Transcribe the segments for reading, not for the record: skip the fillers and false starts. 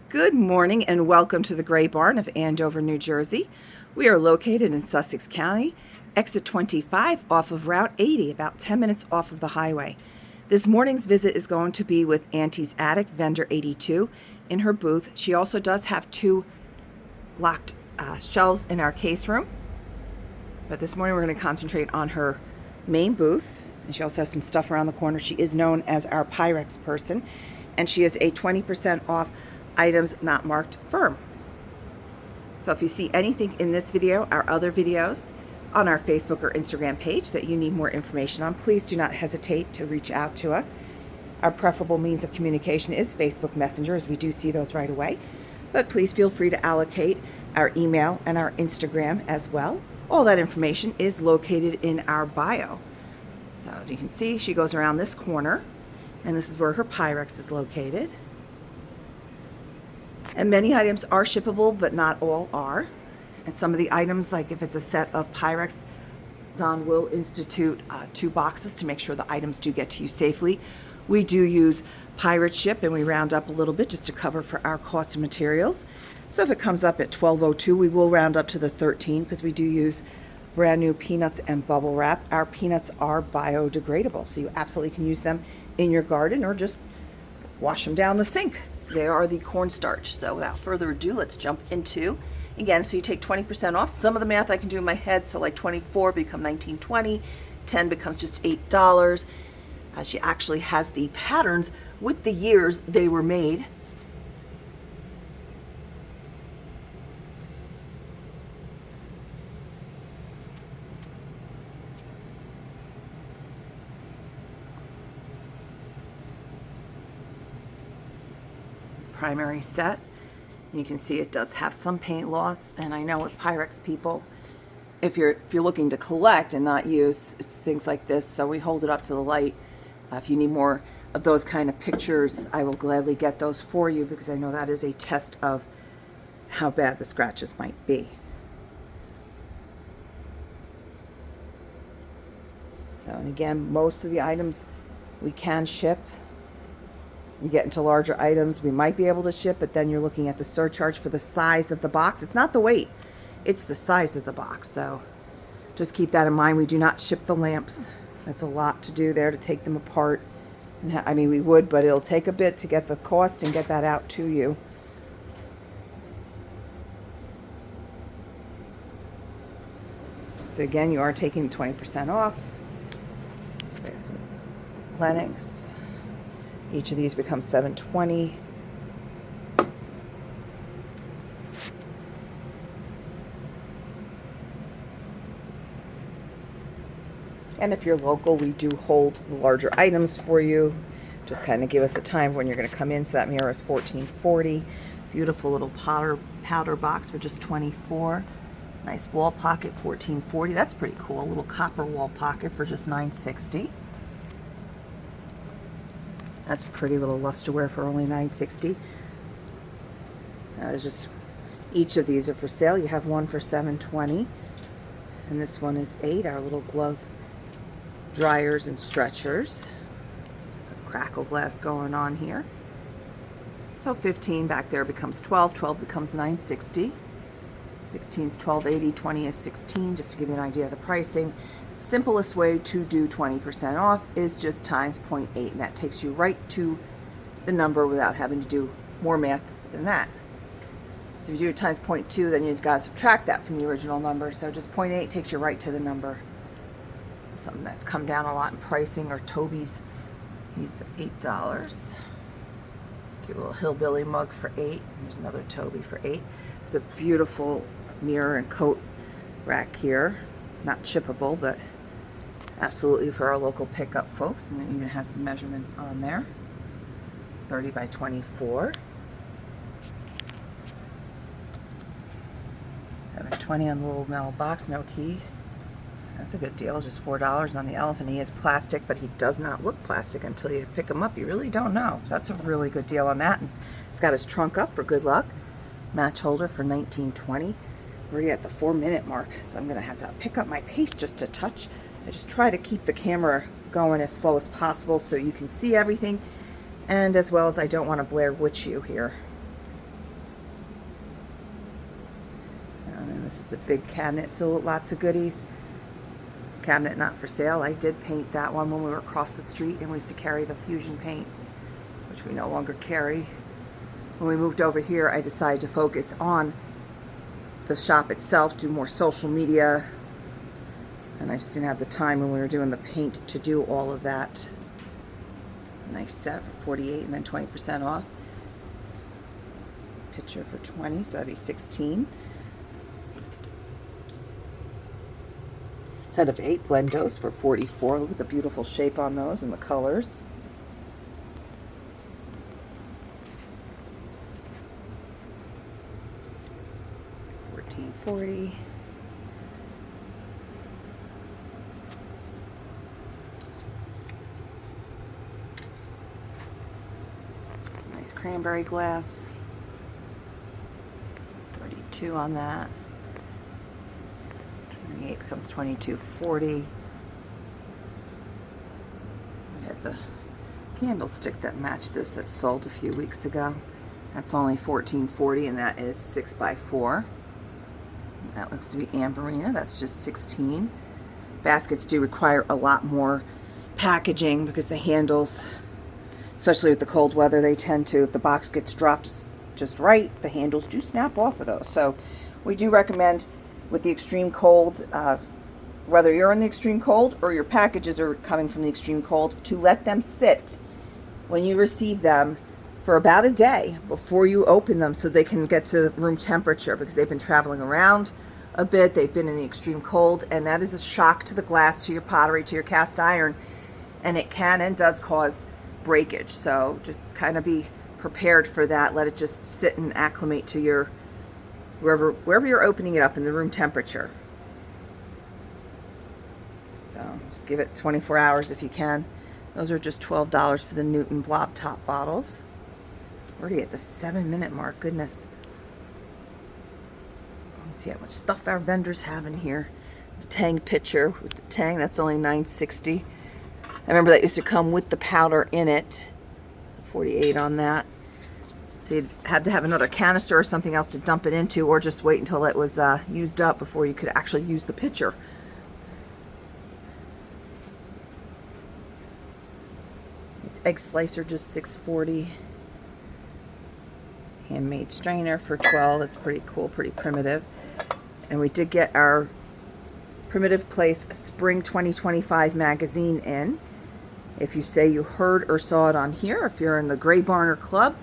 Good morning and welcome to the Gray Barn of Andover, New Jersey. We are located in Sussex County, exit 25 off of Route 80, about 10 minutes off of the highway. This morning's visit is going to be with Auntie's attic, vendor 82, in her booth. She also does have two locked shelves in our case room, but this morning we're going to concentrate on her main booth, and she also has some stuff around the corner. She is known as our Pyrex person, and she is a 20% off items not marked firm. So if you see anything in this video, our other videos on our Facebook or Instagram page that you need more information on, please do not hesitate to reach out to us. Our preferable means of communication is Facebook Messenger, as we do see those right away, but please feel free to allocate our email and our Instagram as well. All that information is located in our bio. So as you can see, she goes around this corner, and this is where her Pyrex is located. And many items are shippable, but not all are. And some of the items, like if it's a set of Pyrex, Don will institute 2 boxes to make sure the items do get to you safely. We do use pirate ship, and we round up a little bit just to cover for our cost of materials. So if it comes up at $12.02, we will round up to the 13 because we do use brand new peanuts and bubble wrap. Our peanuts are biodegradable, so you absolutely can use them in your garden or just wash them down the sink. They are the cornstarch. So without further ado, let's jump into, again, so you take 20% off. Some of the math I can do in my head, so like 24 become $19.20, 10 becomes just $8. She actually has the patterns with the years they were made. Primary set. You can see it does have some paint loss, and I know with Pyrex people, if you're looking to collect and not use, it's things like this. So we hold it up to the light. If you need more of those kind of pictures, I will gladly get those for you, because I know that is a test of how bad the scratches might be. So, and again, most of the items we can ship. You get into larger items, we might be able to ship, but then you're looking at the surcharge for the size of the box. It's not the weight, it's the size of the box. So just keep that in mind. We do not ship the lamps. That's a lot to do there, to take them apart. I mean, we would, but it'll take a bit to get the cost and get that out to you. So again, you are taking 20% off. So there's some Lennox. Each of these becomes $7.20. And if you're local, we do hold the larger items for you. Just kind of give us a time when you're going to come in. So that mirror is $14.40. Beautiful little powder box for just $24. Nice wall pocket, $14.40. That's pretty cool. A little copper wall pocket for just $9.60. That's a pretty little lusterware for only $9.60. There's just, each of these are for sale. You have one for $7.20, and this one is $8. Our little glove dryers and stretchers. Some crackle glass going on here. So 15 back there becomes 12. 12 becomes $9.60. 16 is $12.80. 20 is $16. Just to give you an idea of the pricing. Simplest way to do 20% off is just times 0.8, and that takes you right to the number without having to do more math than that. So if you do it times 0.2, then you just got to subtract that from the original number. So just 0.8 takes you right to the number. Something that's come down a lot in pricing are Toby's. He's $8. Cute little hillbilly mug for $8. There's another Toby for $8. It's a beautiful mirror and coat rack here. Not shippable, but absolutely for our local pickup folks, and it even has the measurements on there. 30 by 24. $7.20 on the little metal box, no key. That's a good deal, just $4 on the elephant. He is plastic, but he does not look plastic until you pick him up. You really don't know. So that's a really good deal on that. And he's got his trunk up for good luck. Match holder for $19.20. We're already at the 4-minute mark, so I'm going to have to pick up my pace just a touch. I just try to keep the camera going as slow as possible so you can see everything, and as well as I don't want to Blair Witch you here. This is the big cabinet filled with lots of goodies. Cabinet not for sale. I did paint that one when we were across the street, and we used to carry the Fusion paint, which we no longer carry. When we moved over here, I decided to focus on the shop itself, do more social media, and I just didn't have the time when we were doing the paint to do all of that. A nice set for 48 and then 20% off. Picture for 20, so that'd be 16. Set of 8 Blendos for 44. Look at the beautiful shape on those and the colors. $14.40. Some nice cranberry glass. 32 on that. 28 becomes $22.40. We had the candlestick that matched this that sold a few weeks ago. That's only $14.40, and that is 6x4. That looks to be Amberina. That's just $16. Baskets do require a lot more packaging because the handles, especially with the cold weather, they tend to, if the box gets dropped just right, the handles do snap off of those. So we do recommend, with the extreme cold, whether you're in the extreme cold or your packages are coming from the extreme cold, to let them sit when you receive them for about a day before you open them, so they can get to room temperature, because they've been traveling around a bit, they've been in the extreme cold, and that is a shock to the glass, to your pottery, to your cast iron, and it can and does cause breakage. So just kind of be prepared for that. Let it just sit and acclimate to your wherever you're opening it up in the room temperature. So just give it 24 hours if you can. Those are just $12 for the Newton Blob top bottles. Already at the 7-minute mark, goodness. Let's see how much stuff our vendors have in here. The Tang pitcher with the Tang, that's only $9.60. I remember that used to come with the powder in it. 48 on that. So you had to have another canister or something else to dump it into, or just wait until it was used up before you could actually use the pitcher. This egg slicer, just $6.40. Handmade strainer for $12. It's pretty cool, pretty primitive. And we did get our Primitive Place Spring 2025 magazine in. If you say you heard or saw it on here, if you're in the Gray Barn or Club,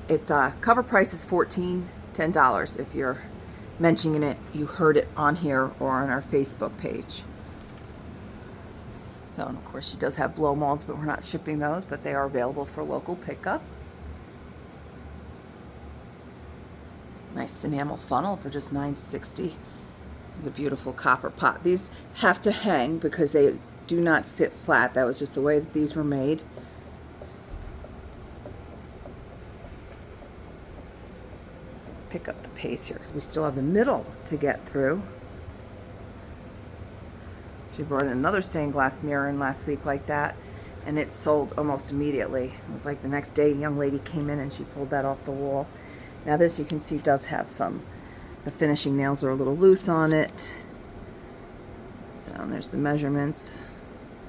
its cover price is $10. If you're mentioning it, you heard it on here or on our Facebook page. So, and of course, she does have blow molds, but we're not shipping those, but they are available for local pickup. Nice enamel funnel for just $9.60. It's a beautiful copper pot. These have to hang because they do not sit flat. That was just the way that these were made. So pick up the pace here because we still have the middle to get through. She brought in another stained glass mirror in last week like that, and it sold almost immediately. It was like the next day a young lady came in and she pulled that off the wall. Now this, you can see, does have some, the finishing nails are a little loose on it. So there's the measurements,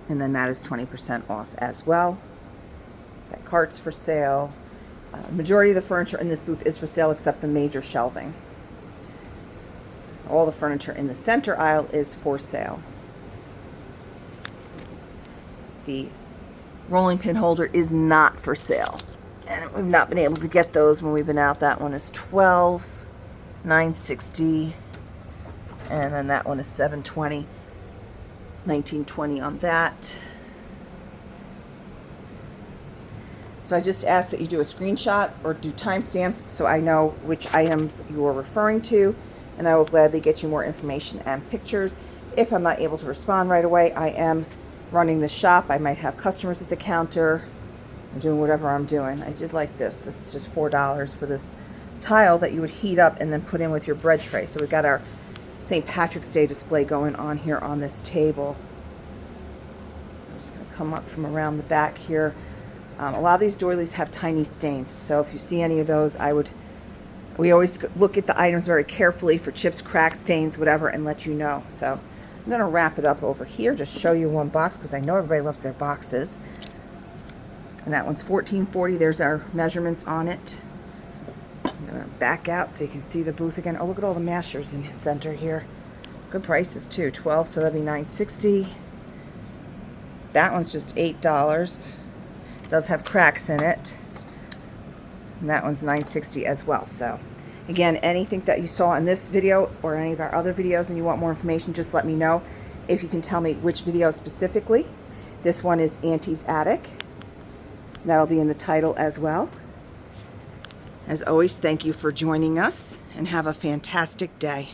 and then that is 20% off as well. Got carts for sale. Majority of the furniture in this booth is for sale except the major shelving. All the furniture in the center aisle is for sale. The rolling pin holder is not for sale, and we've not been able to get those when we've been out. That one is $12, $9.60, and then that one is $7.20, $19.20 on that. So I just ask that you do a screenshot or do timestamps so I know which items you are referring to, and I will gladly get you more information and pictures. If I'm not able to respond right away, I am running the shop. I might have customers at the counter. I'm doing whatever I'm doing. I did like this. This is just $4 for this tile that you would heat up and then put in with your bread tray. So we've got our St. Patrick's Day display going on here on this table. I'm just going to come up from around the back here. A lot of these doilies have tiny stains, so if you see any of those, I would We always look at the items very carefully for chips, cracks, stains, whatever, and let you know. So I'm going to wrap it up over here, just show you one box because I know everybody loves their boxes. And that one's $14.40. There's our measurements on it. I'm going to back out so you can see the booth again. Oh, look at all the mashers in the center here. Good prices too. 12, so that'd be $9.60. That one's just $8. It does have cracks in it. And that one's $9.60 as well. So again, anything that you saw in this video or any of our other videos and you want more information, just let me know. If you can tell me which video specifically. This one is Auntie's Attic. That'll be in the title as well. As always, thank you for joining us and have a fantastic day.